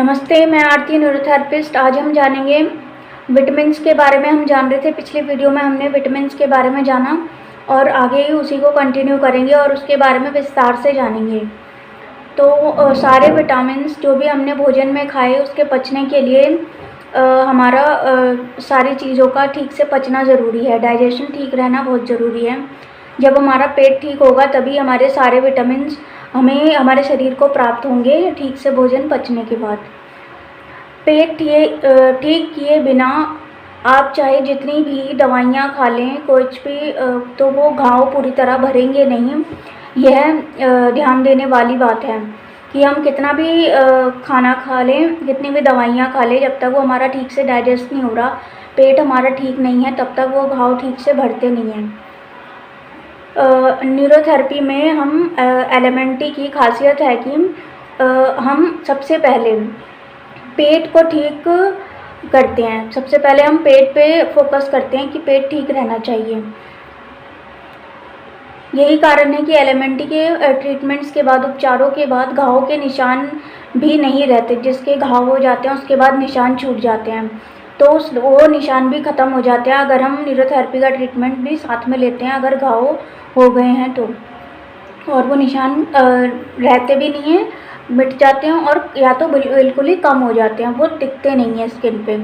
नमस्ते, मैं आरती न्यूरोथेरेपिस्ट। आज हम जानेंगे विटामिन्स के बारे में। हम जान रहे थे पिछली वीडियो में हमने विटामिन्स के बारे में जाना और आगे ही उसी को कंटिन्यू करेंगे और उसके बारे में विस्तार से जानेंगे। तो सारे विटामिन्स जो भी हमने भोजन में खाए उसके पचने के लिए हमारा सारी चीज़ों का ठीक से पचना ज़रूरी है। डाइजेशन ठीक रहना बहुत ज़रूरी है। जब हमारा पेट ठीक होगा तभी हमारे सारे विटामिन्स हमें हमारे शरीर को प्राप्त होंगे ठीक से भोजन पचने के बाद। पेट ठीक किए बिना आप चाहे जितनी भी दवाइयाँ खा लें, कुछ भी तो वो घाव पूरी तरह भरेंगे नहीं। यह ध्यान देने वाली बात है कि हम कितना भी खाना खा लें, कितनी भी दवाइयाँ खा लें, जब तक वो हमारा ठीक से डाइजेस्ट नहीं हो रहा, पेट हमारा ठीक नहीं है, तब तक वो घाव ठीक से भरते नहीं हैं। न्यूरोथेरेपी में हम एलिमेंटी की खासियत है कि हम सबसे पहले पेट को ठीक करते हैं। सबसे पहले हम पेट पे फोकस करते हैं कि पेट ठीक रहना चाहिए। यही कारण है कि एलिमेंटी के ट्रीटमेंट्स के बाद, उपचारों के बाद घावों के निशान भी नहीं रहते। जिसके घाव हो जाते हैं उसके बाद निशान छूट जाते हैं, तो वो निशान भी ख़त्म हो जाते हैं अगर हम न्यूरोथेरेपी का ट्रीटमेंट भी साथ में लेते हैं। अगर घाव हो गए हैं तो, और वो निशान रहते भी नहीं हैं, मिट जाते हैं और या तो बिल्कुल ही कम हो जाते हैं, वो दिखते नहीं हैं स्किन पे।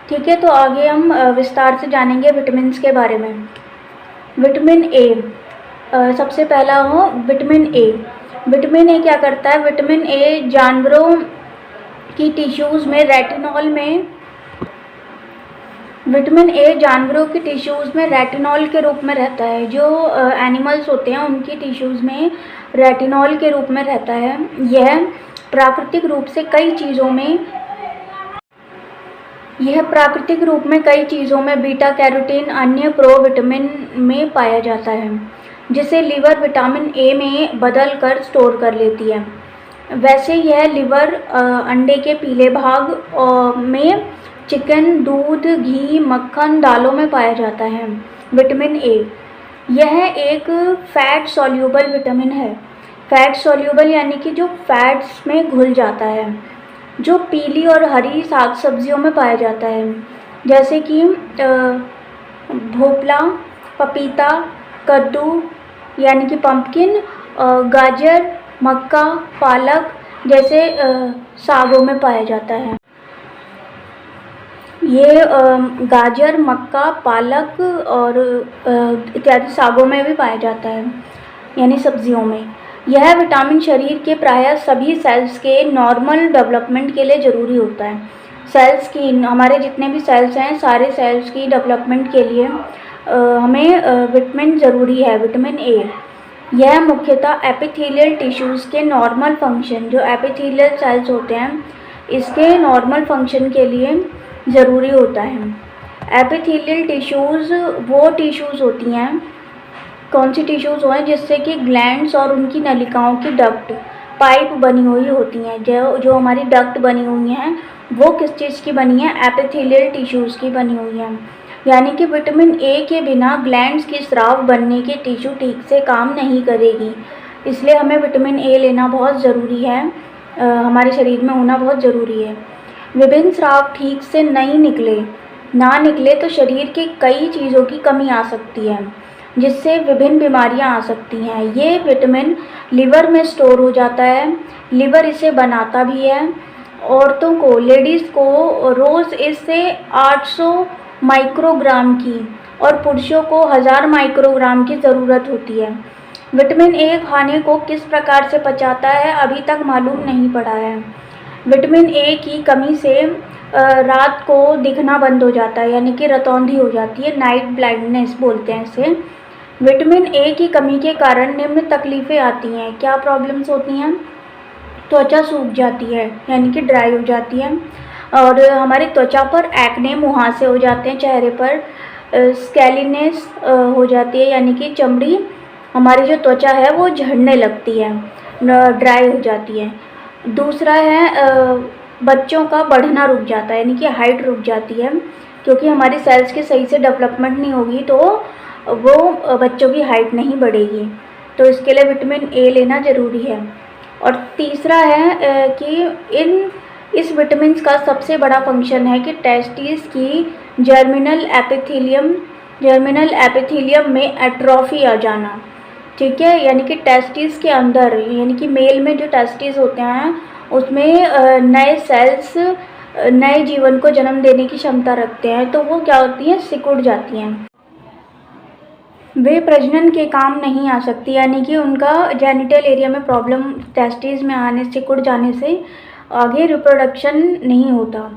ठीक है, तो आगे हम विस्तार से जानेंगे विटामिन्स के बारे में। विटामिन ए, सबसे पहला हो विटामिन ए। विटामिन ए क्या करता है? विटामिन ए जानवरों की टिश्यूज़ में विटामिन ए जानवरों की टिश्यूज़ में रेटिनॉल के रूप में रहता है। जो एनिमल्स होते हैं उनकी टिश्यूज़ में रेटिनॉल के रूप में रहता है। यह प्राकृतिक रूप में कई चीज़ों में बीटा कैरोटीन अन्य प्रोविटामिन में पाया जाता है, जिसे लीवर विटामिन ए में बदल कर स्टोर कर लेती है। वैसे यह लीवर अंडे के पीले भाग में, चिकन, दूध, घी, मक्खन, दालों में पाया जाता है। विटामिन ए यह एक फैट सॉल्यूबल विटामिन है। फैट सॉल्यूबल यानी कि जो फैट्स में घुल जाता है, जो पीली और हरी साग सब्जियों में पाया जाता है, जैसे कि भोपला, पपीता, कद्दू यानी कि पंपकिन, गाजर, मक्का, पालक जैसे सागों में पाया जाता है। ये गाजर, मक्का, पालक और इत्यादि सागों में भी पाया जाता है, यानी सब्जियों में। यह विटामिन शरीर के प्रायः सभी सेल्स के नॉर्मल डेवलपमेंट के लिए ज़रूरी होता है। सेल्स की, हमारे जितने भी सेल्स हैं, सारे सेल्स की डेवलपमेंट के लिए हमें विटामिन ज़रूरी है, विटामिन ए। यह मुख्यतः एपिथेलियल टिश्यूज़ के नॉर्मल फंक्शन, जो एपिथेलियल सेल्स होते हैं, इसके नॉर्मल फंक्शन के लिए ज़रूरी होता है। एपिथेलियल टिश्यूज़ वो टिश्यूज़ होती हैं, कौन सी टिश्यूज़ हो हैं, जिससे कि ग्लैंड्स और उनकी नलिकाओं की डक्ट, पाइप बनी हुई होती हैं। जो हमारी डक्ट बनी हुई हैं वो किस चीज़ की बनी है? एपिथेलियल टिश्यूज़ की बनी हुई हैं। यानी कि विटामिन ए के बिना ग्लैंड्स की स्राव बनने की टिश्यू ठीक से काम नहीं करेगी। इसलिए हमें विटामिन ए लेना बहुत ज़रूरी है, हमारे शरीर में होना बहुत ज़रूरी है। विभिन्न स्राव ठीक से नहीं निकले तो शरीर के कई चीज़ों की कमी आ सकती है, जिससे विभिन्न बीमारियां आ सकती हैं। ये विटामिन लिवर में स्टोर हो जाता है, लिवर इसे बनाता भी है। औरतों को, लेडीज़ को रोज़ इससे 800 माइक्रोग्राम की और पुरुषों को 1000 माइक्रोग्राम की ज़रूरत होती है। विटामिन ए खाने को किस प्रकार से पचाता है अभी तक मालूम नहीं पड़ा है। विटामिन ए की कमी से रात को दिखना बंद हो जाता है, यानी कि रतौंधी हो जाती है, नाइट ब्लाइंडनेस बोलते हैं इसे। विटामिन ए की कमी के कारण निम्न तकलीफ़ें आती हैं। क्या प्रॉब्लम्स होती हैं? त्वचा सूख जाती है, यानी कि ड्राई हो जाती है, और हमारी त्वचा पर एक्ने, मुहासे हो जाते हैं, चेहरे पर स्कैलीनेस हो जाती है, यानी कि चमड़ी, हमारी जो त्वचा है वो झड़ने लगती है, ड्राई हो जाती है। दूसरा है बच्चों का बढ़ना रुक जाता है, यानी कि हाइट रुक जाती है, क्योंकि हमारी सेल्स की सही से डेवलपमेंट नहीं होगी तो वो बच्चों की हाइट नहीं बढ़ेगी। तो इसके लिए विटामिन ए लेना ज़रूरी है। और तीसरा है कि इन इस विटामिन्स का सबसे बड़ा फंक्शन है कि टेस्टिस की जर्मिनल एपिथेलियम में एट्रोफी आ जाना, ठीक है। यानी कि टेस्टिस के अंदर, यानी कि मेल में जो टेस्टिस होते हैं उसमें नए सेल्स नए जीवन को जन्म देने की क्षमता रखते हैं, तो वो क्या होती हैं, सिकुड़ जाती हैं, वे प्रजनन के काम नहीं आ सकती। यानी कि उनका जेनिटल एरिया में प्रॉब्लम, टेस्टिस में आने, सिकुड़ जाने से आगे रिप्रोडक्शन नहीं होता,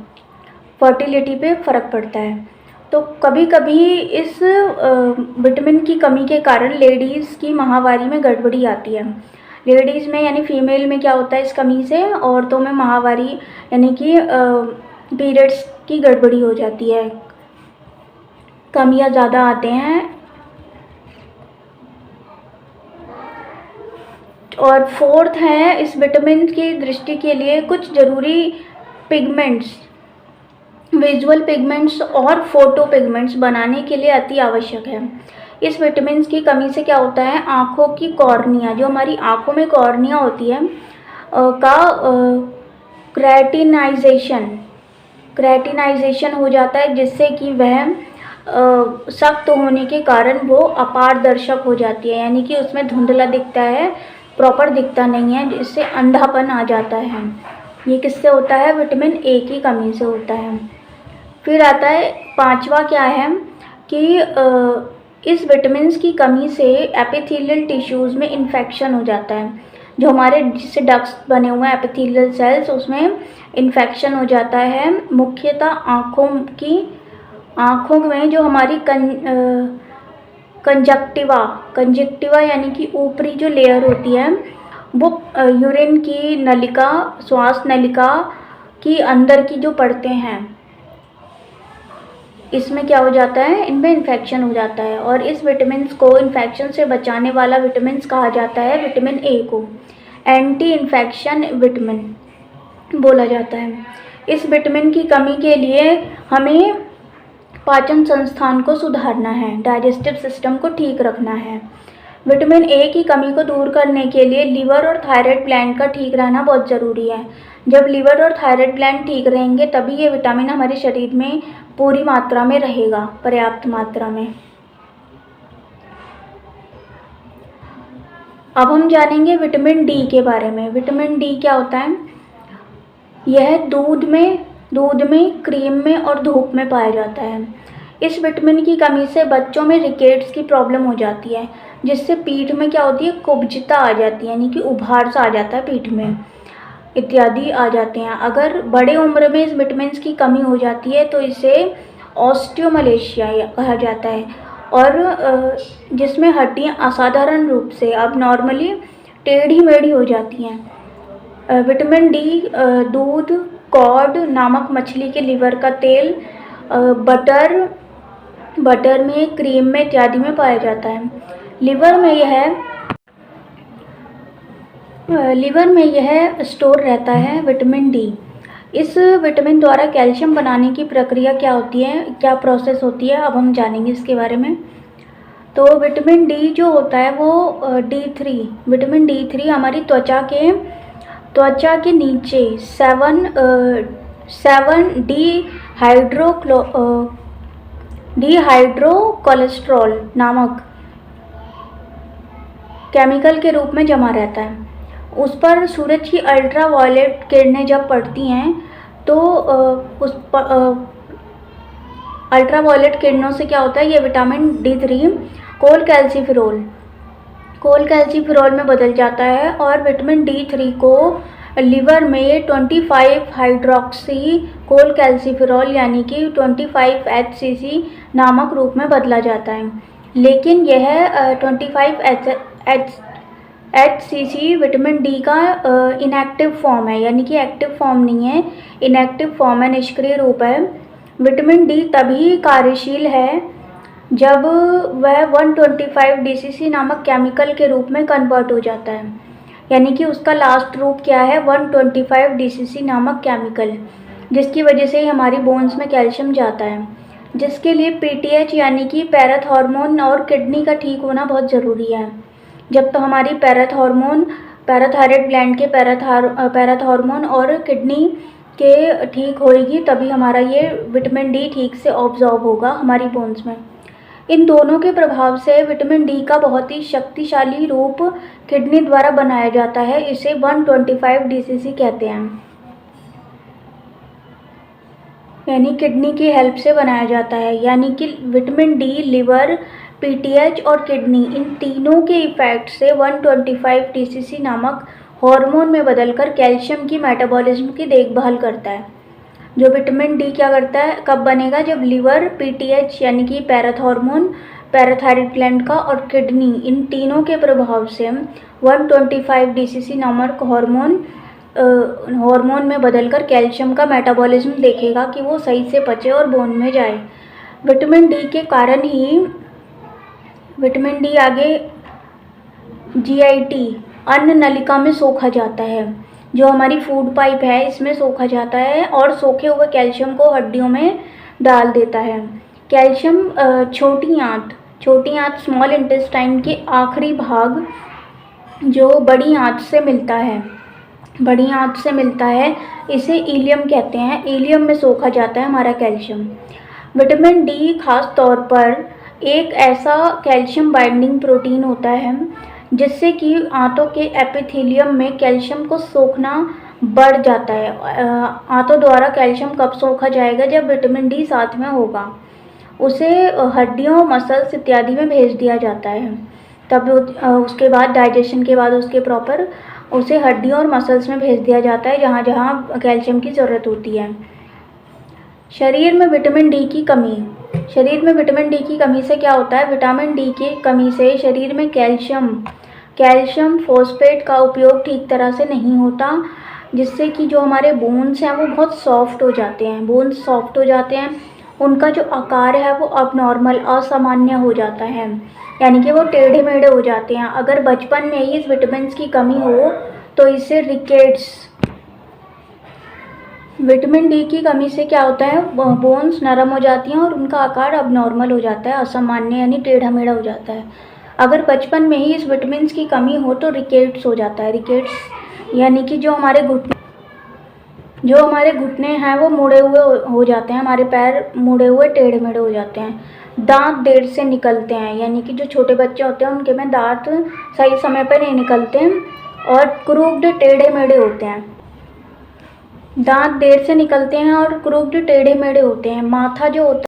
फर्टिलिटी पे फ़र्क पड़ता है। तो कभी कभी इस विटामिन की कमी के कारण लेडीज़ की माहवारी में गड़बड़ी आती है। लेडीज़ में यानी फीमेल में क्या होता है, इस कमी से औरतों में माहवारी यानी कि पीरियड्स की गड़बड़ी हो जाती है, कमियाँ ज़्यादा आते हैं। और फोर्थ है, इस विटामिन की दृष्टि के लिए कुछ ज़रूरी पिगमेंट्स, विजुअल पिगमेंट्स और फोटो पिगमेंट्स बनाने के लिए अति आवश्यक है। इस विटामिन की कमी से क्या होता है, आँखों की कॉर्निया, जो हमारी आँखों में कॉर्निया होती है का क्रेटिनाइजेशन हो जाता है, जिससे कि वह सख्त होने के कारण वो अपारदर्शक हो जाती है, यानी कि उसमें धुंधला दिखता है, प्रॉपर दिखता नहीं है, जिससे अंधापन आ जाता है। ये किससे होता है, विटामिन ए की कमी से होता है। फिर आता है पांचवा, क्या है कि इस विटामिन्स की कमी से एपिथेलियल टिश्यूज़ में इन्फेक्शन हो जाता है, जो हमारे जिससे डक्ट्स बने हुए हैं एपिथेलियल सेल्स, उसमें इन्फेक्शन हो जाता है। मुख्यतः आँखों में जो हमारी कंजक्टिवा यानी कि ऊपरी जो लेयर होती है, वो यूरिन की नलिका, श्वास नलिका की अंदर की जो परतें हैं, इसमें क्या हो जाता है, इनमें इन्फेक्शन हो जाता है। और इस विटामिन को इन्फेक्शन से बचाने वाला विटामिन कहा जाता है, विटामिन ए को एंटी इन्फेक्शन विटामिन बोला जाता है। इस विटामिन की कमी के लिए हमें पाचन संस्थान को सुधारना है, डाइजेस्टिव सिस्टम को ठीक रखना है। विटामिन ए की कमी को दूर करने के लिए लीवर और थायराइड ग्लैंड का ठीक रहना बहुत ज़रूरी है। जब लीवर और थायराइड ग्लैंड ठीक रहेंगे तभी ये विटामिन हमारे शरीर में पूरी मात्रा में रहेगा, पर्याप्त मात्रा में। अब हम जानेंगे विटामिन डी के बारे में। विटामिन डी क्या होता है, यह दूध में, क्रीम में और धूप में पाया जाता है। इस विटामिन की कमी से बच्चों में रिकेट्स की प्रॉब्लम हो जाती है, जिससे पीठ में क्या होती है, कुब्जता आ जाती है, यानी कि उभार सा आ जाता है पीठ में, इत्यादि आ जाते हैं। अगर बड़े उम्र में इस विटामिन की कमी हो जाती है तो इसे ऑस्टियोमलेशिया कहा जाता है, और जिसमें हड्डियाँ असाधारण रूप से अब नॉर्मली टेढ़ी मेढ़ी हो जाती हैं। विटामिन डी दूध, कॉड नामक मछली के लिवर का तेल, बटर में, क्रीम में इत्यादि में पाया जाता है। लिवर में यह स्टोर रहता है विटामिन डी। इस विटामिन द्वारा कैल्शियम बनाने की प्रक्रिया क्या होती है, क्या प्रोसेस होती है, अब हम जानेंगे इसके बारे में। तो विटामिन डी जो होता है वो विटामिन डी3 हमारी त्वचा के नीचे 7 डिहाइड्रो कोलेस्ट्रॉल नामक केमिकल के रूप में जमा रहता है। उस पर सूरज की अल्ट्रावायलेट किरणें जब पड़ती हैं तो अल्ट्रावायलेट किरणों से क्या होता है, ये विटामिन डी3 कोल कैल्सीफेरॉल में बदल जाता है, और विटामिन डी3 को लिवर में 25 हाइड्रोक्सी कोल कैल्सीफेरॉल यानी कि 25 HCC नामक रूप में बदला जाता है। लेकिन यह 25 HCC विटामिन डी का इनएक्टिव फॉर्म है, यानी कि एक्टिव फॉर्म नहीं है, इनएक्टिव फॉर्म है, निष्क्रिय रूप है। विटामिन डी तभी कार्यशील है जब वह 125 DCC नामक केमिकल के रूप में कन्वर्ट हो जाता है, यानी कि उसका लास्ट रूप क्या है, 125 DCC नामक केमिकल, जिसकी वजह से ही हमारी बोन्स में कैल्शियम जाता है, जिसके लिए PTH यानी कि पैराथॉर्मोन और किडनी का ठीक होना बहुत ज़रूरी है। जब तो हमारी पैराथायरॉयड ग्लैंड के पैराथॉर्मोन और किडनी के ठीक होएगी तभी हमारा ये विटामिन डी ठीक से ऑब्जॉर्ब होगा हमारी बोन्स में। इन दोनों के प्रभाव से विटामिन डी का बहुत ही शक्तिशाली रूप किडनी द्वारा बनाया जाता है। इसे 125 डीसीसी कहते हैं, यानी किडनी की हेल्प से बनाया जाता है। यानी कि विटामिन डी लिवर, पीटीएच और किडनी, इन तीनों के इफेक्ट से 125 डीसीसी नामक हार्मोन में बदलकर कैल्शियम की मेटाबॉलिज्म की देखभाल करता है। जो विटामिन डी क्या करता है, कब बनेगा, जब लिवर, पीटीएच यानी कि पैराथॉर्मोन, पैराथायरॉइड ग्लैंड का और किडनी, इन तीनों के प्रभाव से 125 डीसीसी नामक हार्मोन में बदलकर कैल्शियम का मेटाबॉलिज्म देखेगा कि वो सही से पचे और बोन में जाए। विटामिन डी के कारण ही विटामिन डी आगे जीआईटी अन्न नलिका में सोखा जाता है, जो हमारी फूड पाइप है इसमें सोखा जाता है और सोखे हुए कैल्शियम को हड्डियों में डाल देता है। कैल्शियम छोटी आंत स्मॉल इंटेस्टाइन के आखिरी भाग जो बड़ी आंत से मिलता है, इसे इलियम कहते हैं। इलियम में सोखा जाता है हमारा कैल्शियम। विटामिन डी खास तौर पर एक ऐसा कैल्शियम बाइंडिंग प्रोटीन होता है जिससे कि आंतों के एपिथेलियम में कैल्शियम को सोखना बढ़ जाता है। आंतों द्वारा कैल्शियम कब सोखा जाएगा, जब विटामिन डी साथ में होगा। उसे हड्डियों, मसल्स इत्यादि में भेज दिया जाता है। तब उसके बाद डाइजेशन के बाद उसके प्रॉपर उसे हड्डियों और मसल्स में भेज दिया जाता है, जहाँ जहाँ कैल्शियम की ज़रूरत होती है। शरीर में विटामिन डी की कमी से क्या होता है, विटामिन डी की कमी से शरीर में कैल्शियम फॉस्फेट का उपयोग ठीक तरह से नहीं होता, जिससे कि जो हमारे बोन्स हैं वो बहुत सॉफ्ट हो जाते हैं। उनका जो आकार है वो अबनॉर्मल, असामान्य हो जाता है, यानी कि वो टेढ़े मेढ़े हो जाते हैं। अगर बचपन में ही इस विटामिन की कमी हो तो इससे रिकेट्स, विटामिन डी की कमी से क्या होता है, बोन्स नरम हो जाती हैं और उनका आकार अबनॉर्मल हो जाता है, असामान्य यानी टेढ़ा मेढ़ा हो जाता है। अगर बचपन में ही इस विटामिन की कमी हो तो रिकेट्स हो जाता है। रिकेट्स यानी कि जो हमारे घुटने हैं वो मुड़े हुए हो जाते हैं, हमारे पैर मुड़े हुए टेढ़े मेढ़े हो जाते हैं। दांत देर से निकलते हैं, यानी कि जो छोटे बच्चे होते हैं उनके में दांत सही समय पर नहीं निकलते हैं और क्रूक्ड टेढ़े मेढ़े होते हैं। दांत देर से निकलते हैं और क्रूक्ड टेढ़े मेढ़े होते हैं। माथा जो होता है,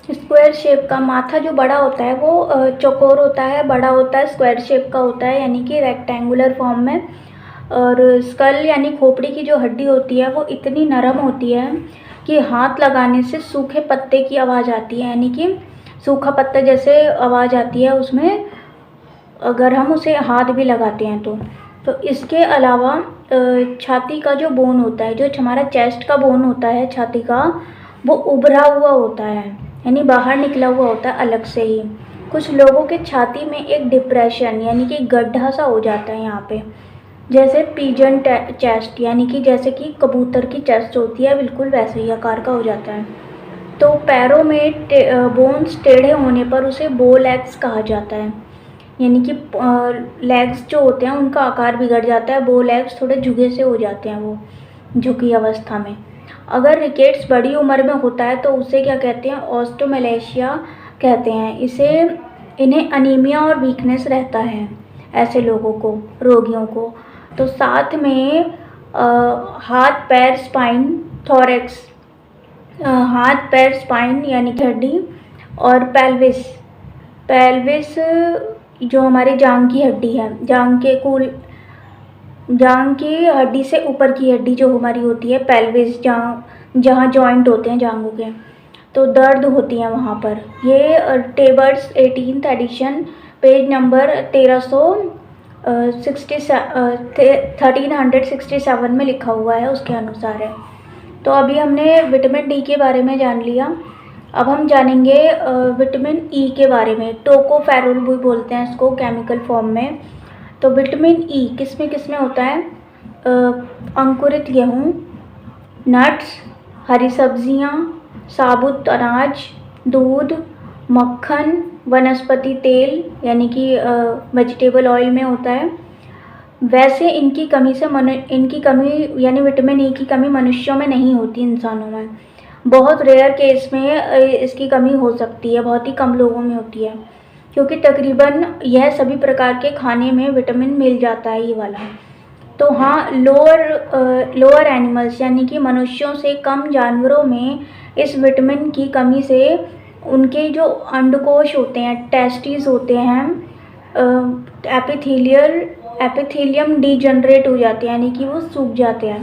स्क्वायर शेप का माथा जो बड़ा होता है वो चौकोर होता है, बड़ा होता है, स्क्वायर शेप का होता है, यानी कि रेक्टेंगुलर फॉर्म में। और स्कल यानी खोपड़ी की जो हड्डी होती है वो इतनी नरम होती है कि हाथ लगाने से सूखे पत्ते की आवाज़ आती है, यानी कि सूखा पत्ता जैसे आवाज़ आती है उसमें, अगर हम उसे हाथ भी लगाते हैं तो इसके अलावा छाती का जो बोन होता है, जो हमारा चेस्ट का बोन होता है छाती का, वो उभरा हुआ होता है, यानी बाहर निकला हुआ होता है अलग से ही। कुछ लोगों के छाती में एक डिप्रेशन यानी कि गड्ढा सा हो जाता है यहाँ पे, जैसे पिजन चेस्ट, यानी कि जैसे कि कबूतर की चेस्ट होती है, बिल्कुल वैसे ही आकार का हो जाता है। तो पैरों में बोन्स टेढ़े होने पर उसे बो लेग्स कहा जाता है, यानी कि लेग्स जो होते हैं उनका आकार बिगड़ जाता है, बो लेग्स थोड़े झुके से हो जाते हैं, वो झुकी अवस्था में। अगर रिकेट्स बड़ी उम्र में होता है तो उसे क्या कहते हैं, ऑस्टोमेलेशिया कहते हैं। इन्हें अनीमिया और वीकनेस रहता है ऐसे लोगों को, रोगियों को। तो साथ में हाथ पैर स्पाइन, थोरैक्स, हाथ पैर स्पाइन यानी कि हड्डी, और पेल्विस जो हमारी जांग की हड्डी है, जांग की हड्डी से ऊपर की हड्डी जो हमारी होती है पेल्विस, जहाँ जॉइंट होते हैं जांघों के, तो दर्द होती है वहाँ पर। ये टेबर्स 18th एडिशन पेज नंबर 1367 में लिखा हुआ है, उसके अनुसार है। तो अभी हमने विटामिन डी के बारे में जान लिया। अब हम जानेंगे विटामिन ई के बारे में। टोकोफेरोल भी बोलते हैं इसको केमिकल फॉर्म में। तो विटामिन ई किस में होता है, अंकुरित गेहूँ, नट्स, हरी सब्जियाँ, साबुत अनाज, दूध, मक्खन, वनस्पति तेल यानी कि वेजिटेबल ऑयल में होता है, वैसे इनकी कमी यानी विटामिन ई की कमी मनुष्यों में नहीं होती, इंसानों में। बहुत रेयर केस में इसकी कमी हो सकती है, बहुत ही कम लोगों में होती है, क्योंकि तकरीबन यह सभी प्रकार के खाने में विटामिन मिल जाता है, ये वाला। तो हाँ, लोअर एनिमल्स यानी कि मनुष्यों से कम जानवरों में इस विटामिन की कमी से उनके जो अंडकोश होते हैं, टेस्टिस होते हैं, एपिथेलियम डीजनरेट हो जाते हैं, यानी कि वो सूख जाते हैं,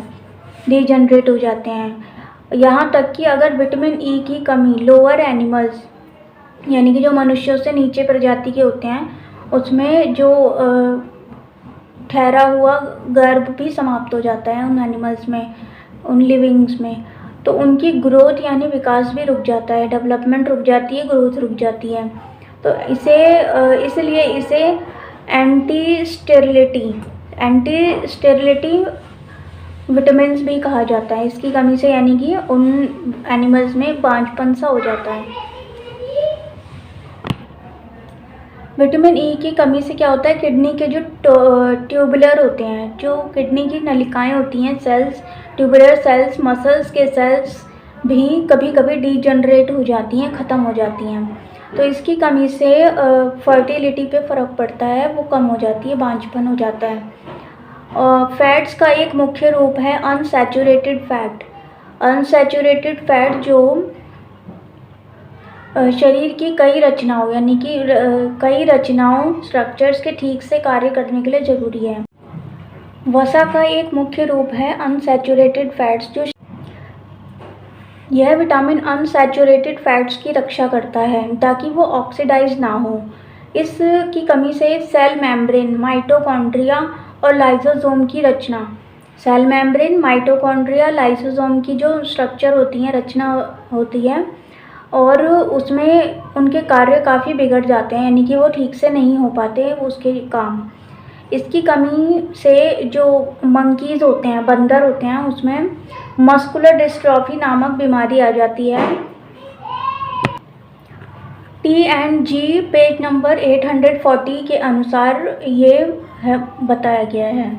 डीजनरेट हो जाते हैं। यहाँ तक कि अगर विटामिन ई की कमी लोअर एनिमल्स यानी कि जो मनुष्यों से नीचे प्रजाति के होते हैं, उसमें जो ठहरा हुआ गर्भ भी समाप्त हो जाता है उन एनिमल्स में, उन लिविंग्स में। तो उनकी ग्रोथ यानी विकास भी रुक जाता है, डेवलपमेंट रुक जाती है, ग्रोथ रुक जाती है। तो इसलिए इसे एंटी स्टेरिलिटी विटामिन्स भी कहा जाता है। इसकी कमी से यानी कि उन एनिमल्स में बांझपन सा हो जाता है। विटामिन ई की कमी से क्या होता है, किडनी के जो ट्यूबुलर होते हैं, जो किडनी की नलिकाएं होती हैं, सेल्स, ट्यूबुलर सेल्स, मसल्स के सेल्स भी कभी कभी डीजनरेट हो जाती हैं, ख़त्म हो जाती हैं। तो इसकी कमी से फर्टिलिटी पे फ़र्क पड़ता है, वो कम हो जाती है, बांझपन हो जाता है। फैट्स का एक मुख्य रूप है अनसैचुरेटेड फैट। अनसैचुरेटेड फैट जो शरीर की कई रचनाओं यानी कि कई रचनाओं स्ट्रक्चर्स के ठीक से कार्य करने के लिए ज़रूरी है। वसा का एक मुख्य रूप है अनसैचुरेटेड फैट्स, जो यह विटामिन अनसैचुरेटेड फैट्स की रक्षा करता है ताकि वो ऑक्सीडाइज ना हो। इसकी कमी से सेल मेम्ब्रेन, माइटोकॉन्ड्रिया और लाइसोसोम की रचना, सेल मेम्ब्रेन, माइटोकॉन्ड्रिया, लाइसोसोम की जो स्ट्रक्चर होती हैं, रचना होती है, और उसमें उनके कार्य काफ़ी बिगड़ जाते हैं, यानी कि वो ठीक से नहीं हो पाते उसके काम। इसकी कमी से जो मंकीज़ होते हैं, बंदर होते हैं, उसमें मस्कुलर डिस्ट्रॉफी नामक बीमारी आ जाती है। T&G पेज नंबर 840 के अनुसार ये बताया गया है।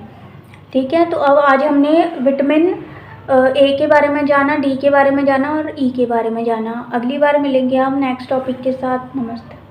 ठीक है, तो अब आज हमने विटामिन ए के बारे में जाना, डी के बारे में जाना और ई के बारे में जाना। अगली बार मिलेंगे हम नेक्स्ट टॉपिक के साथ। नमस्ते।